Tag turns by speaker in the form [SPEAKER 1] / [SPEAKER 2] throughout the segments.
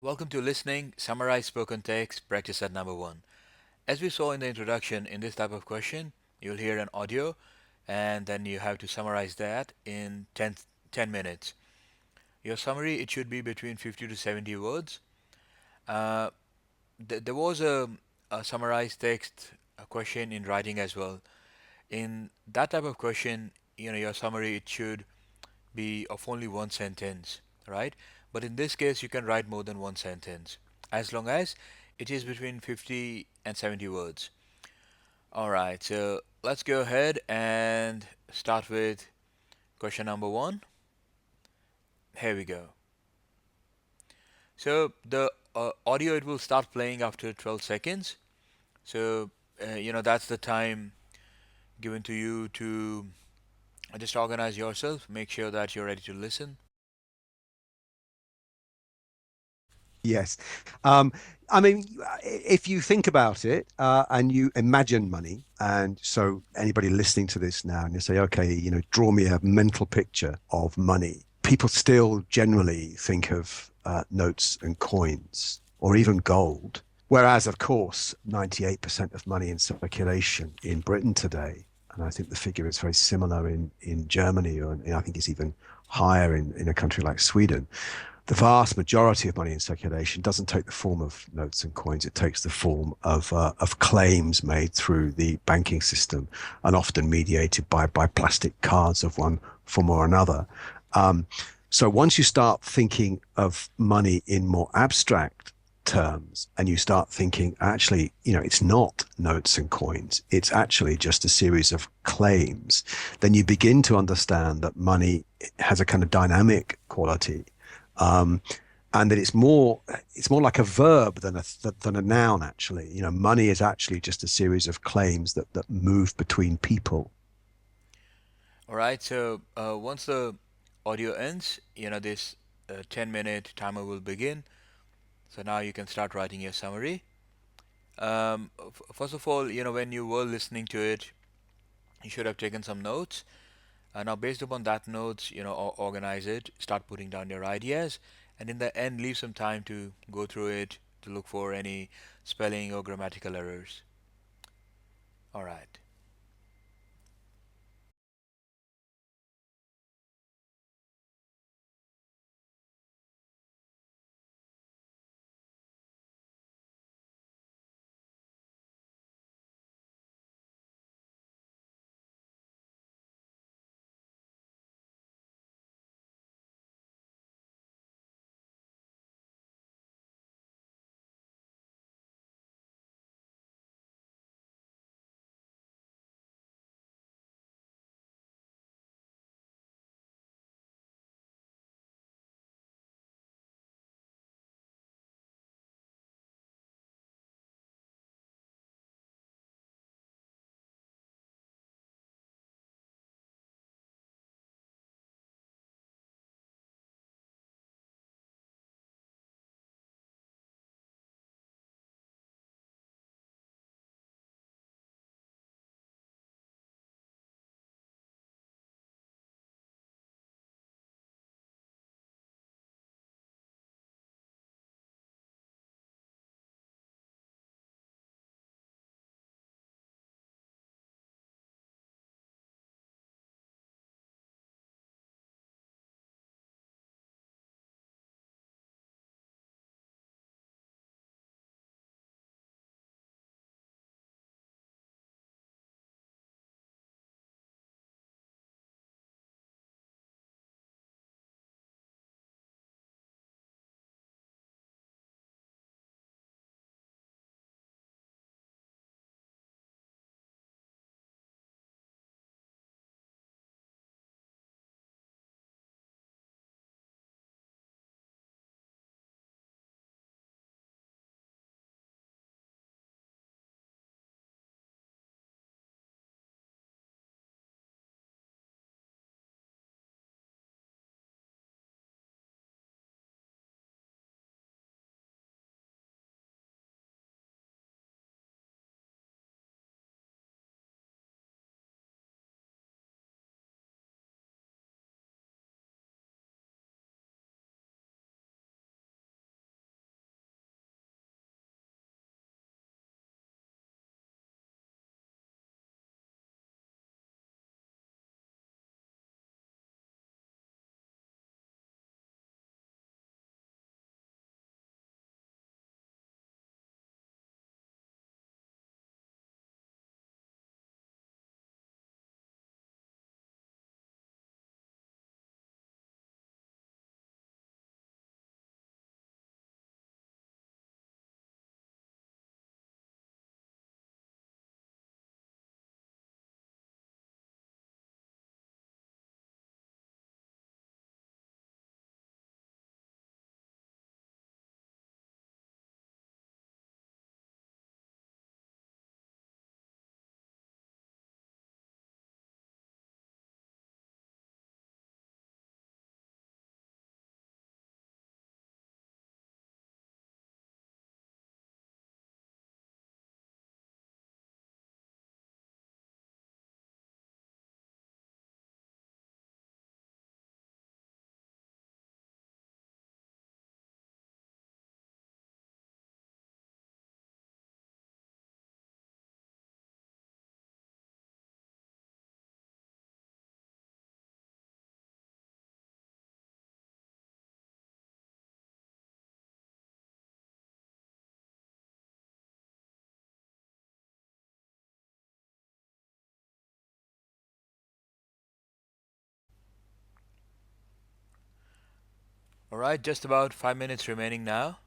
[SPEAKER 1] Welcome to Listening, Summarize Spoken Text, Practice at number one. As we saw in the introduction, in this type of question, you'll hear an audio and then you have to summarize that in 10 minutes. Your summary, it should be between 50 to 70 words. Uh, there was a summarized text a question in writing as well. In that type of question, your summary, it should be of only one sentence, right? But in this case, you can write more than one sentence as long as it is between 50 and 70 words. All right, so let's go ahead and start with question number one. Here we go. So the audio, it will start playing after 12 seconds. So that's the time given to you to just organize yourself, make sure that you're ready to listen.
[SPEAKER 2] Yes. Um, I mean, if you think about it and you imagine money, and so anybody listening to this now, and you say, okay, draw me a mental picture of money, people still generally think of notes and coins or even gold. Whereas, of course, 98% of money in circulation in Britain today, and I think the figure is very similar in Germany, or I think it's even higher in a country like Sweden. The vast majority of money in circulation doesn't take the form of notes and coins. It takes the form of claims made through the banking system and often mediated by plastic cards of one form or another. Um, so once you start thinking of money in more abstract terms and you start thinking, actually, it's not notes and coins, it's actually just a series of claims, then you begin to understand that money has a kind of dynamic quality, um, and that it's more like a verb than a noun. Actually, money is actually just a series of claims that move between people.
[SPEAKER 1] All right, so once the audio ends, this 10-minute timer will begin. So now you can start writing your summary. First of all, when you were listening to it, you should have taken some notes. Now, based upon that notes, organize it, start putting down your ideas, and in the end, leave some time to go through it to look for any spelling or grammatical errors. All right. All right, just about 5 minutes remaining now.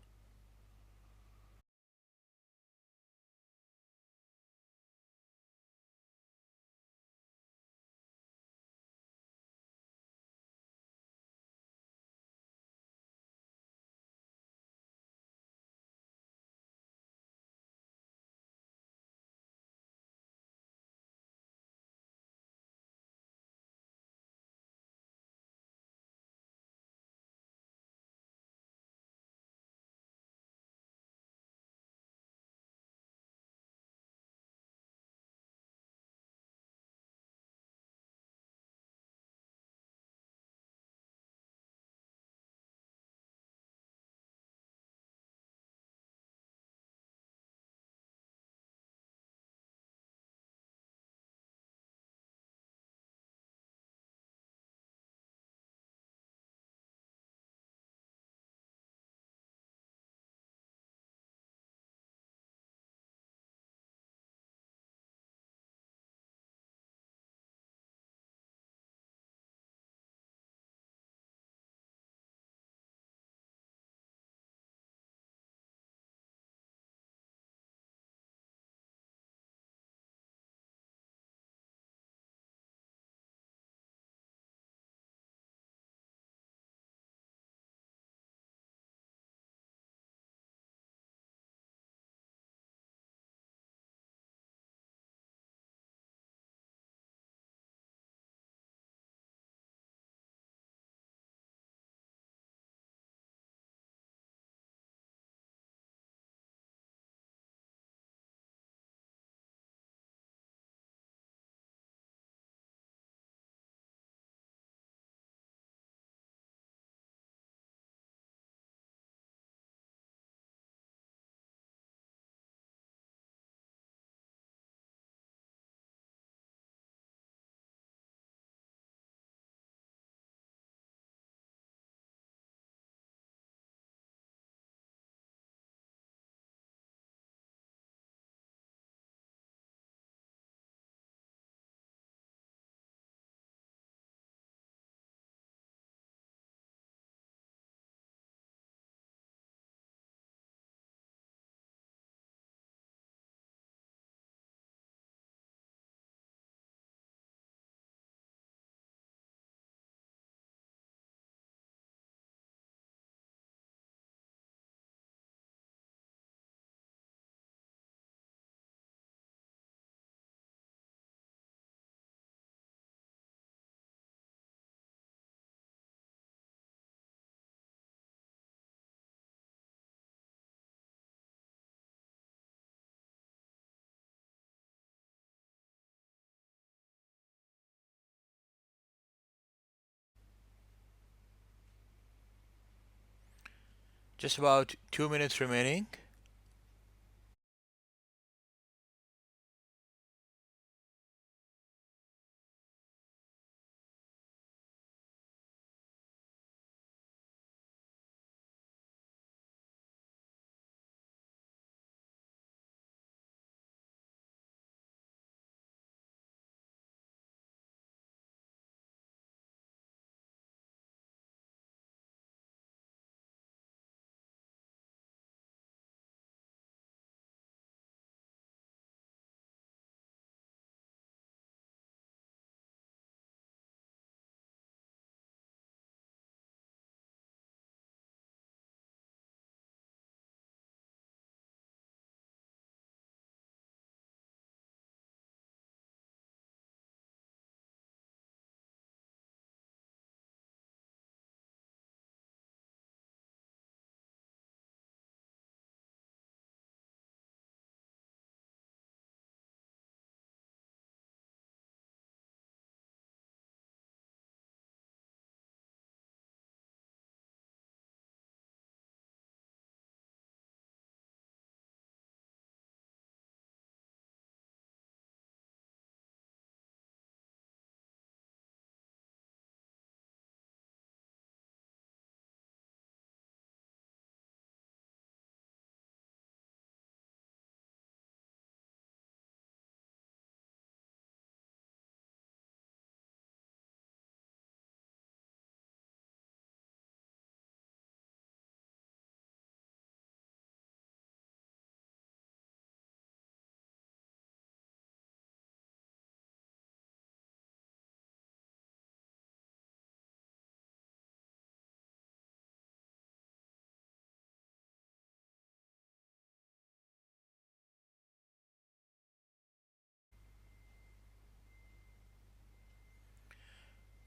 [SPEAKER 1] Just about 2 minutes remaining.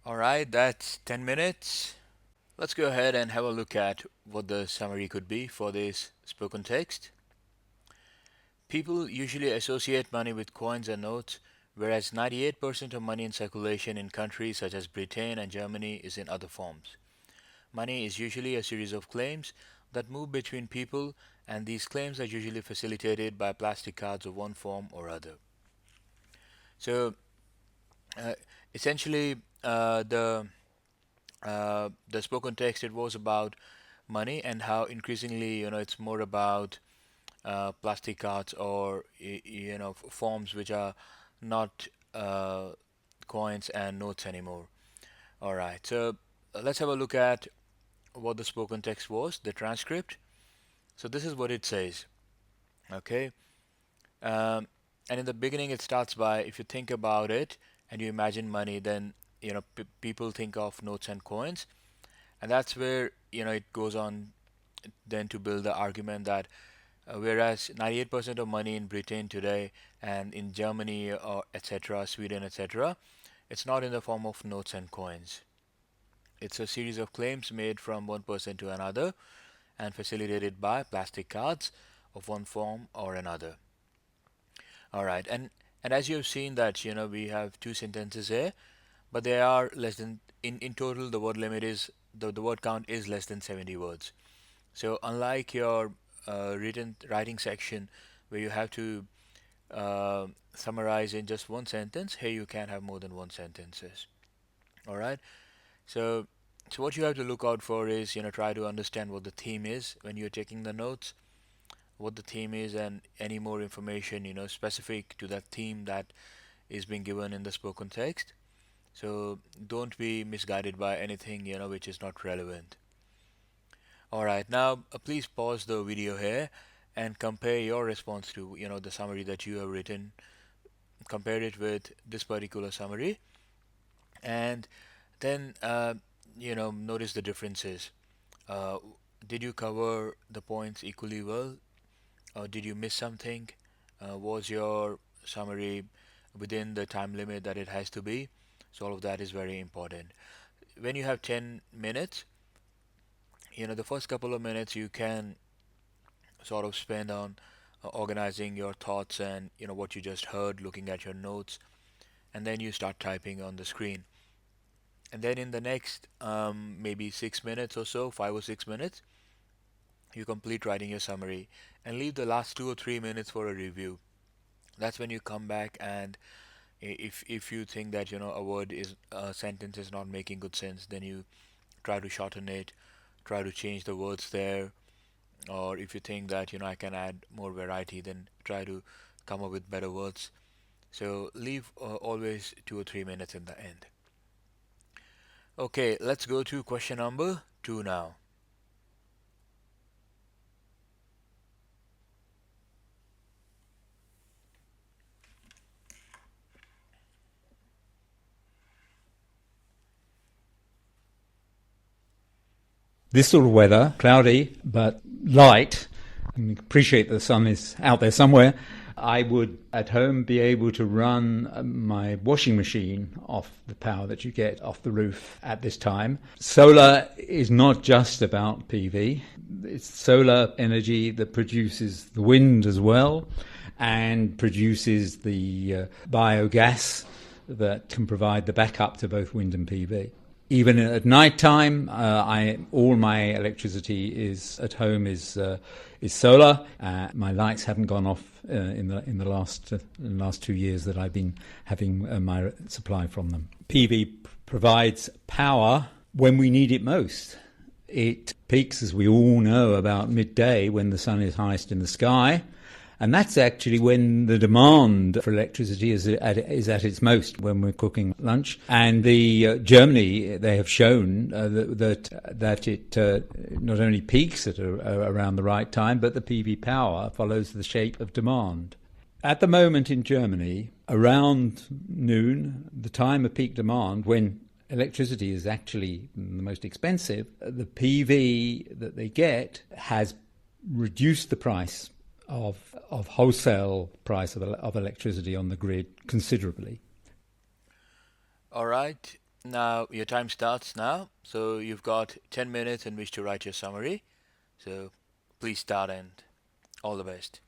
[SPEAKER 1] All right, that's 10 minutes. Let's go ahead and have a look at what the summary could be for this spoken text. People usually associate money with coins and notes, whereas 98% of money in circulation in countries such as Britain and Germany is in other forms. Money is usually a series of claims that move between people, and these claims are usually facilitated by plastic cards of one form or other. So, uh, essentially, the spoken text, it was about money and how increasingly it's more about plastic cards or forms which are not coins and notes anymore. All right, so let's have a look at what the spoken text was, the transcript. So this is what it says. Okay, um, and in the beginning it starts by, if you think about it and you imagine money, then people think of notes and coins, and that's where it goes on then to build the argument that whereas 98% of money in Britain today and in Germany or etc., Sweden, etc., it's not in the form of notes and coins. It's a series of claims made from one person to another and facilitated by plastic cards of one form or another. All right, and as you've seen that we have two sentences here, but they are less than in total the word limit is the word count is less than 70 words. So unlike your writing section where you have to summarize in just one sentence, here you can have more than one sentences. All right. So so what you have to look out for is try to understand what the theme is when you're taking the notes, what the theme is, and any more information specific to that theme that is being given in the spoken text. So don't be misguided by anything which is not relevant. All right, now please pause the video here and compare your response to the summary that you have written. Compare it with this particular summary, and then notice the differences. Uh, did you cover the points equally well, or did you miss something? Was your summary within the time limit that it has to be? So all of that is very important. When you have 10 minutes, the first couple of minutes you can sort of spend on organizing your thoughts and what you just heard, looking at your notes, and then you start typing on the screen. And then in the next maybe 6 minutes or so, 5 or 6 minutes, you complete writing your summary and leave the last 2 or 3 minutes for a review. That's when you come back, and if you think that a sentence is not making good sense, then you try to shorten it, try to change the words there, or if you think that I can add more variety, then try to come up with better words. So leave always 2 or 3 minutes in the end. Okay, let's go to question number 2 now.
[SPEAKER 3] This sort of weather, cloudy but light, and appreciate the sun is out there somewhere, I would at home be able to run my washing machine off the power that you get off the roof at this time. Solar is not just about PV. It's solar energy that produces the wind as well and produces the biogas that can provide the backup to both wind and PV. Even at night time, all my electricity is at home is solar. My lights haven't gone off in the last 2 years that I've been having my supply from them. PV provides power when we need it most. It peaks, as we all know, about midday when the sun is highest in the sky. And that's actually when the demand for electricity is at its most, when we're cooking lunch. And Germany, they have shown that it not only peaks at around the right time, but the PV power follows the shape of demand. At the moment in Germany, around noon, the time of peak demand, when electricity is actually the most expensive, the PV that they get has reduced the price of wholesale price of electricity on the grid considerably.
[SPEAKER 1] All right. Now your time starts now, so you've got 10 minutes in which to write your summary. So please start and all the best.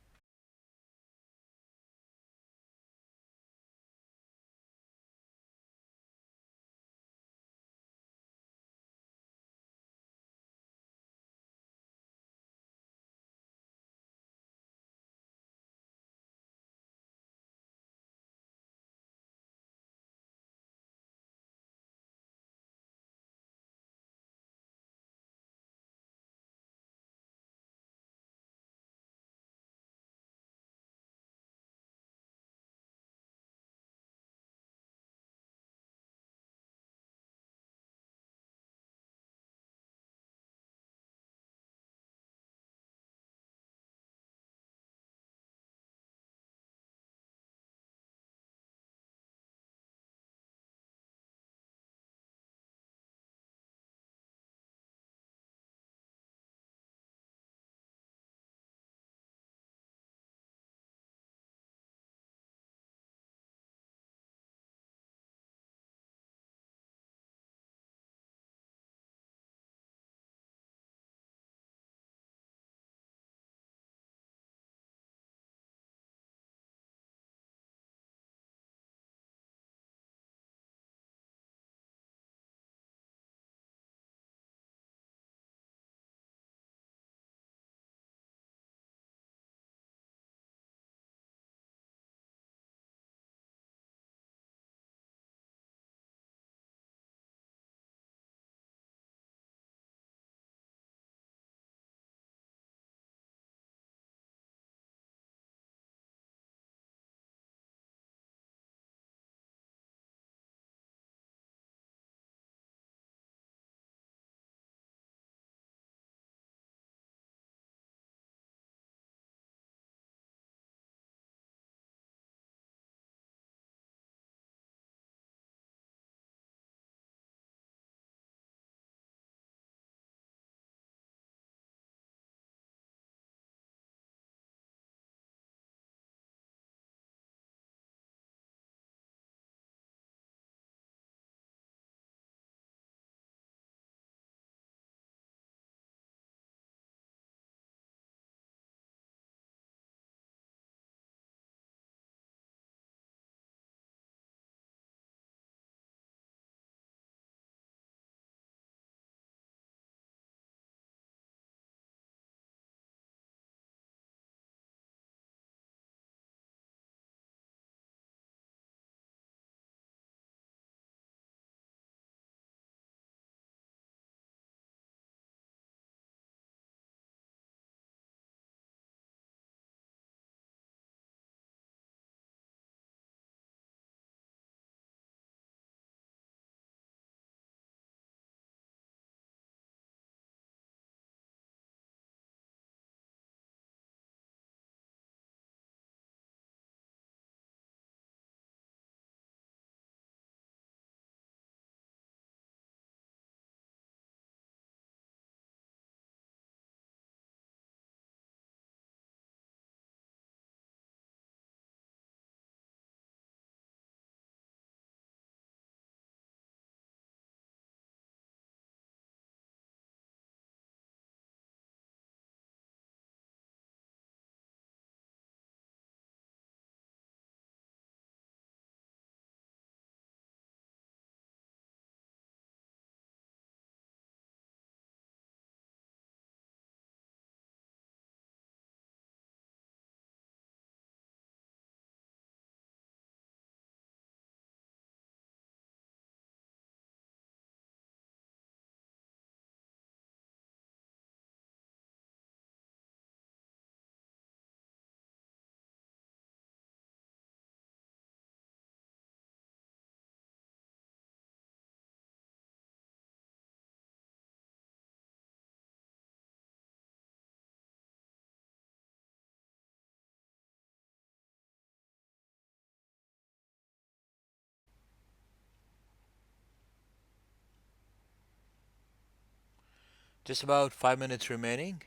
[SPEAKER 1] Just about 5 minutes remaining.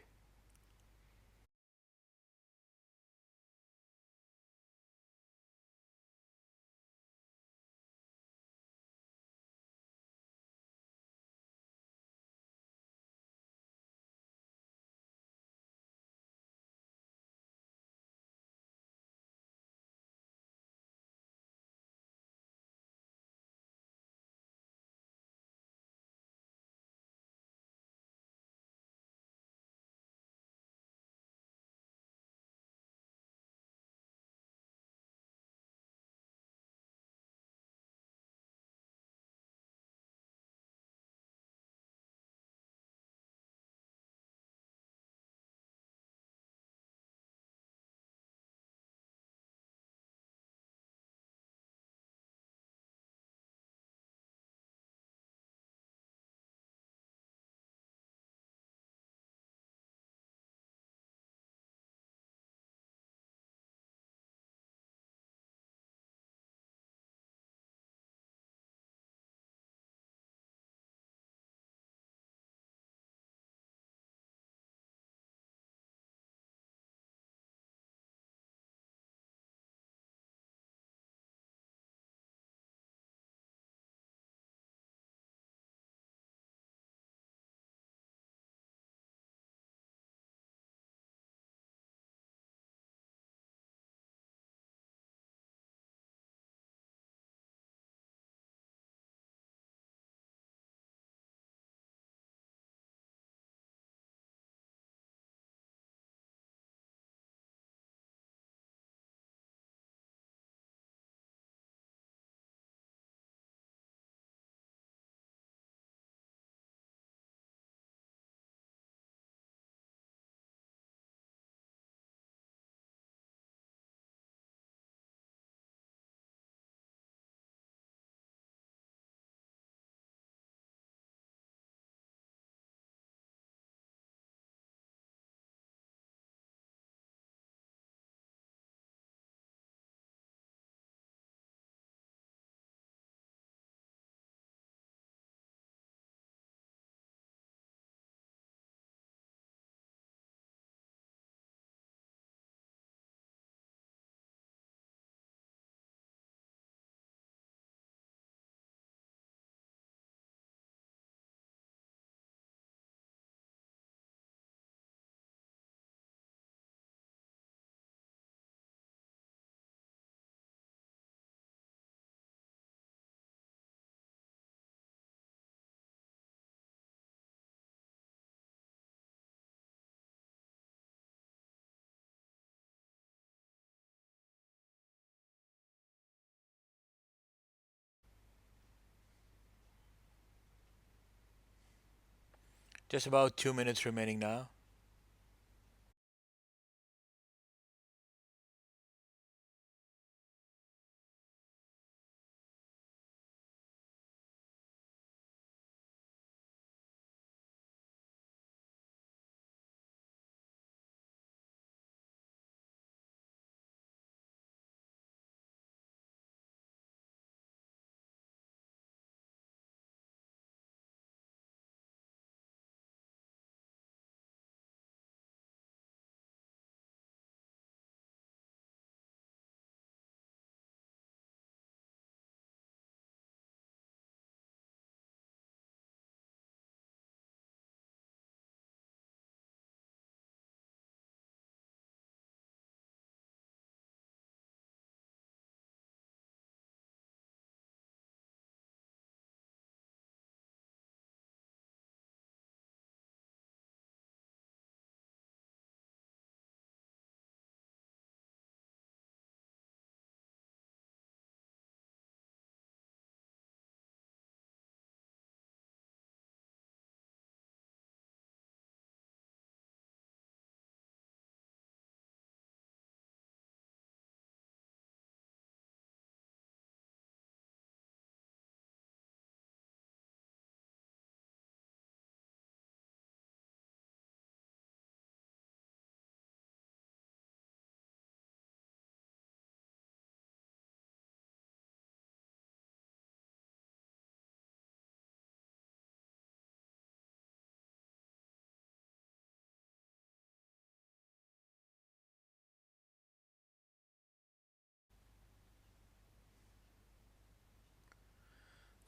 [SPEAKER 1] Just about 2 minutes remaining now.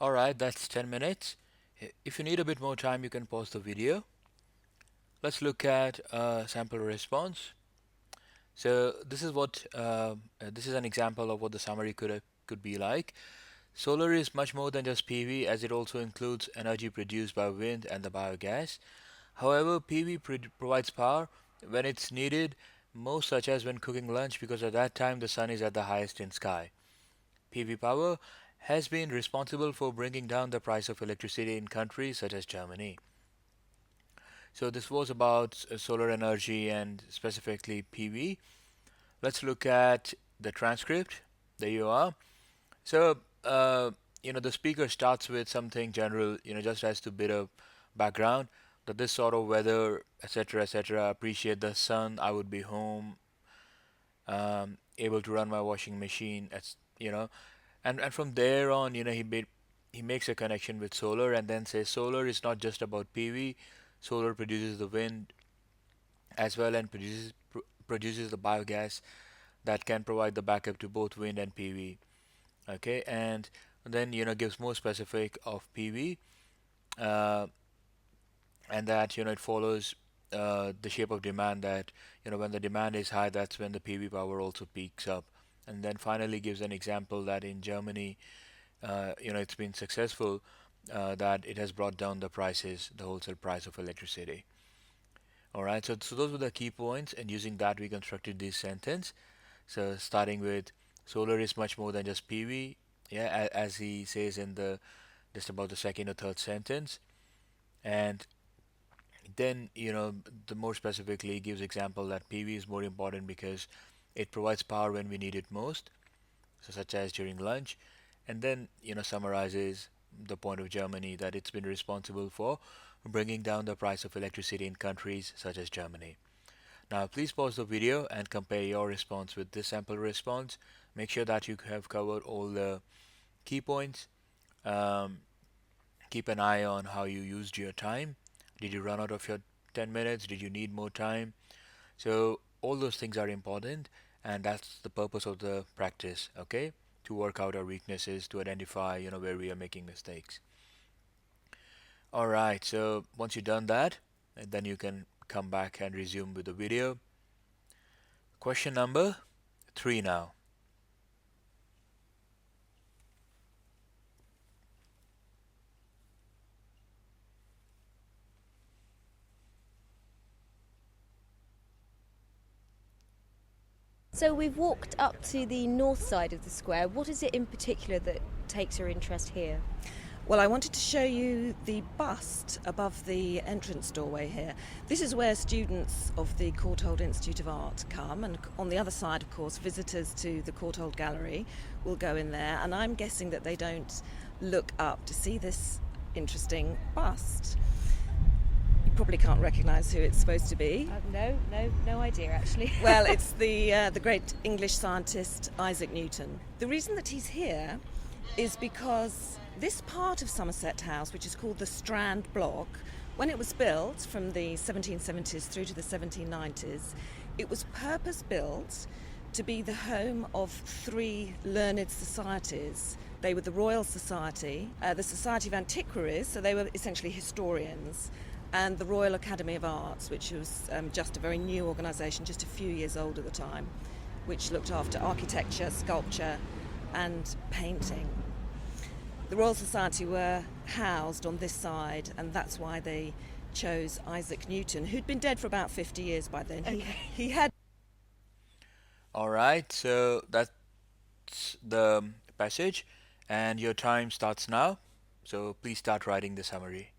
[SPEAKER 1] Alright, that's 10 minutes. If you need a bit more time, you can pause the video. Let's look at sample response. So this is an example of what the summary could be like. Solar is much more than just PV, as it also includes energy produced by wind and the biogas. However, PV provides power when it's needed most, such as when cooking lunch, because at that time the sun is at the highest in sky. PV power has been responsible for bringing down the price of electricity in countries such as Germany. So this was about solar energy and specifically PV. Let's look at the transcript. There you are. So, the speaker starts with something general, just as to bit of background that this sort of weather, etc., etc. Appreciate the sun. I would be home, able to run my washing machine. And from there on, he makes a connection with solar and then says solar is not just about PV. Solar produces the wind as well and produces the biogas that can provide the backup to both wind and PV. Okay, and then gives more specific of PV, uh, and that it follows the shape of demand, that when the demand is high, that's when the PV power also peaks up. And then finally gives an example that in Germany, it's been successful, that it has brought down the prices, the wholesale price of electricity. All right, so those were the key points, and using that we constructed this sentence. So starting with solar is much more than just PV, yeah, as he says in the just about the second or third sentence, and then the more specifically gives example that PV is more important because it provides power when we need it most, so such as during lunch, and then summarizes the point of Germany, that it's been responsible for bringing down the price of electricity in countries such as Germany. Now, please pause the video and compare your response with this sample response. Make sure that you have covered all the key points. Um, Keep an eye on how you used your time. Did you run out of your 10 minutes? Did you need more time? So, all those things are important, and that's the purpose of the practice, okay? To work out our weaknesses, to identify, where we are making mistakes. All right, so once you've done that, then you can come back and resume with the video. Question number 3 now.
[SPEAKER 4] So we've walked up to the north side of the square. What is it in particular that takes your interest here?
[SPEAKER 5] Well, I wanted to show you the bust above the entrance doorway here. This is where students of the Courtauld Institute of Art come, and on the other side, of course, visitors to the Courtauld Gallery will go in there, and I'm guessing that they don't look up to see this interesting bust. You probably can't recognise who it's supposed to be.
[SPEAKER 4] No idea actually.
[SPEAKER 5] Well, it's the great English scientist Isaac Newton. The reason that he's here is because this part of Somerset House, which is called the Strand Block, when it was built from the 1770s through to the 1790s, it was purpose built to be the home of three learned societies. They were the Royal Society, the Society of Antiquaries, so they were essentially historians, and the Royal Academy of Arts, which was just a very new organisation, just a few years old at the time, which looked after architecture, sculpture and painting. The Royal Society were housed on this side, and that's why they chose Isaac Newton, who'd been dead for about 50 years by then.
[SPEAKER 4] Okay.
[SPEAKER 5] He had
[SPEAKER 1] All right, so that's the passage, and your time starts now. So please start writing the summary.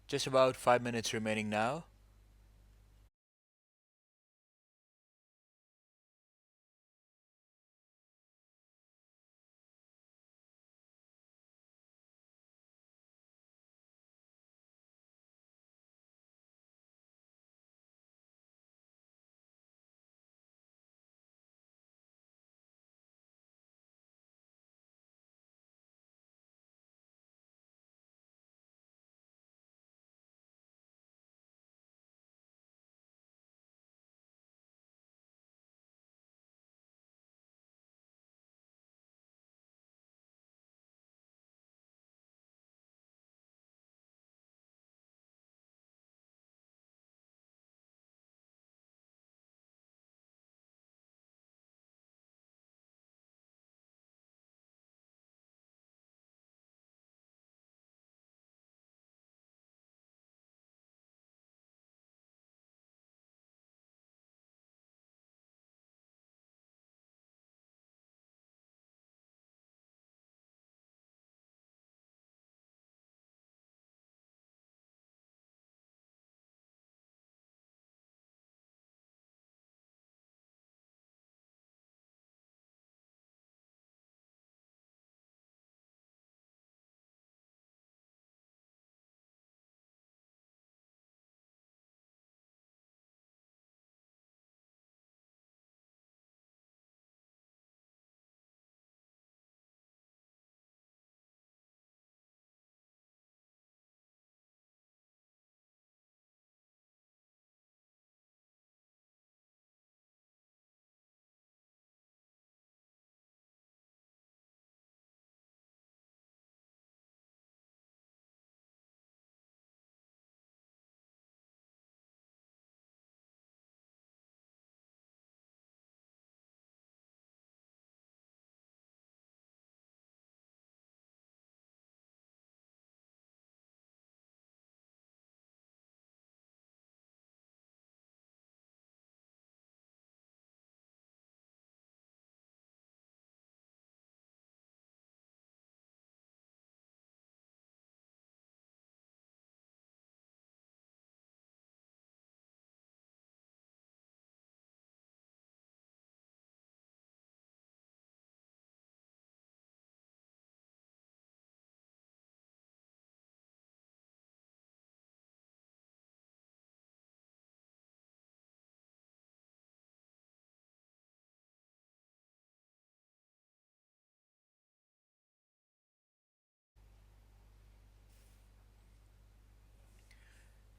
[SPEAKER 1] Just about 5 minutes remaining now.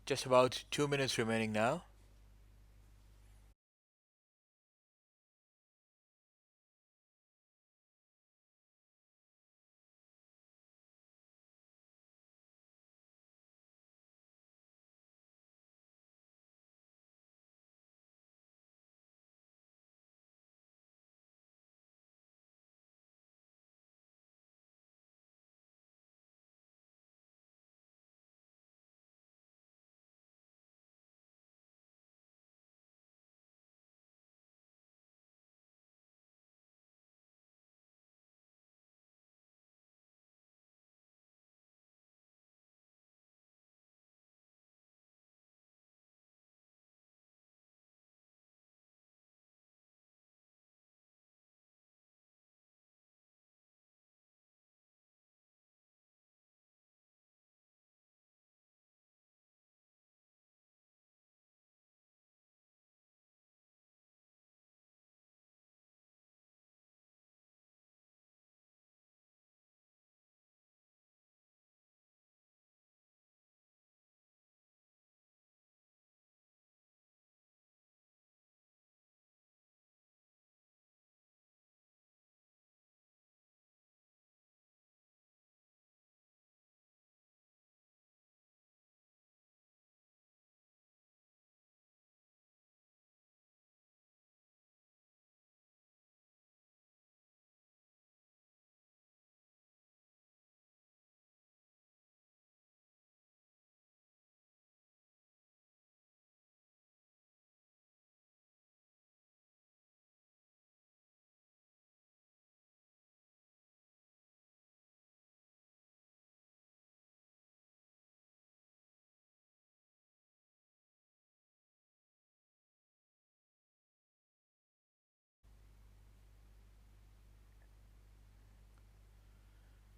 [SPEAKER 1] Just about 2 minutes remaining now.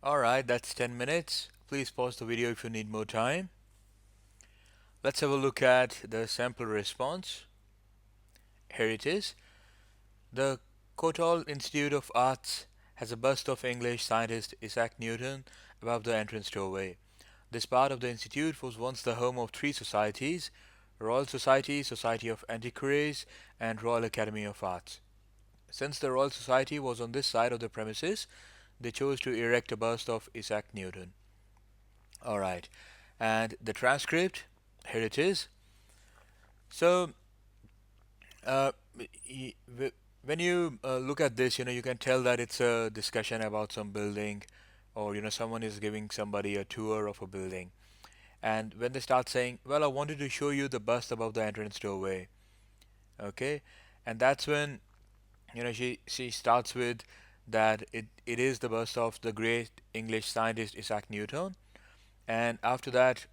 [SPEAKER 1] Alright, that's 10 minutes. Please pause the video if you need more time. Let's have a look at the sample response. Here it is. The Courtauld Institute of Arts has a bust of English scientist Isaac Newton above the entrance doorway. This part of the institute was once the home of three societies: Royal Society, Society of Antiquaries, and Royal Academy of Arts. Since the Royal Society was on this side of the premises, they chose to erect a bust of Isaac Newton. Alright, and the transcript, here it is. So, uh, when you look at this, you can tell that it's a discussion about some building, or someone is giving somebody a tour of a building. And when they start saying, well, I wanted to show you the bust above the entrance doorway, okay, and that's when she starts with that it is the bust of the great English scientist Isaac Newton, and after that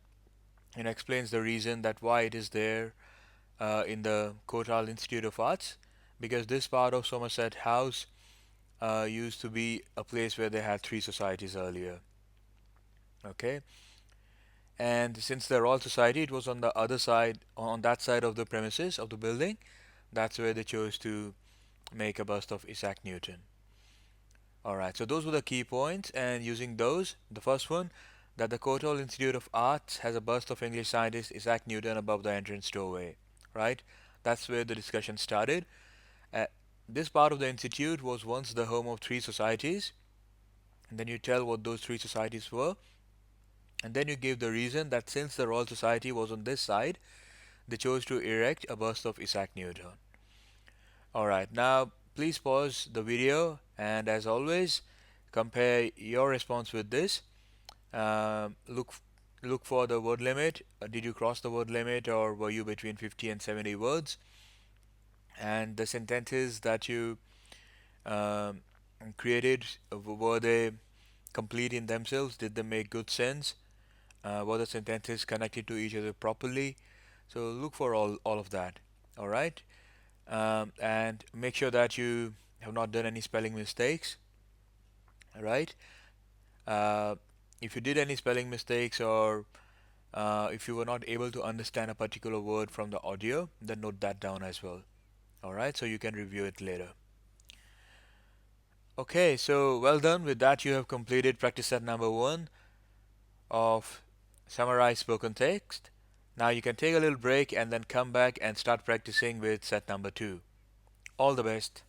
[SPEAKER 1] explains the reason that why it is there in the Courtauld Institute of Arts, because this part of Somerset House used to be a place where they had three societies earlier. Okay, and since the Royal Society, it was on the other side, on that side of the premises of the building. That's where they chose to make a bust of Isaac Newton. Alright, so those were the key points, and using those, the first one, that the Courtauld Institute of Arts has a bust of English scientist Isaac Newton above the entrance doorway. Right? That's where the discussion started. Uh, this part of the institute was once the home of three societies, and then you tell what those three societies were, and then you give the reason that since the Royal Society was on this side, they chose to erect a bust of Isaac Newton. Alright, now please pause the video, and as always, compare your response with this. Look for the word limit. Did you cross the word limit, or were you between 50 and 70 words? And the sentences that you um, created, were they complete in themselves? Did they make good sense? Were the sentences connected to each other properly? So look for all of that. All right, and make sure that you have not done any spelling mistakes. All right. Uh, if you did any spelling mistakes, or if you were not able to understand a particular word from the audio, then note that down as well. Alright, so you can review it later. Okay, so well done. With that, you have completed practice set number 1 of summarized spoken text. Now you can take a little break and then come back and start practicing with set number 2. All the best.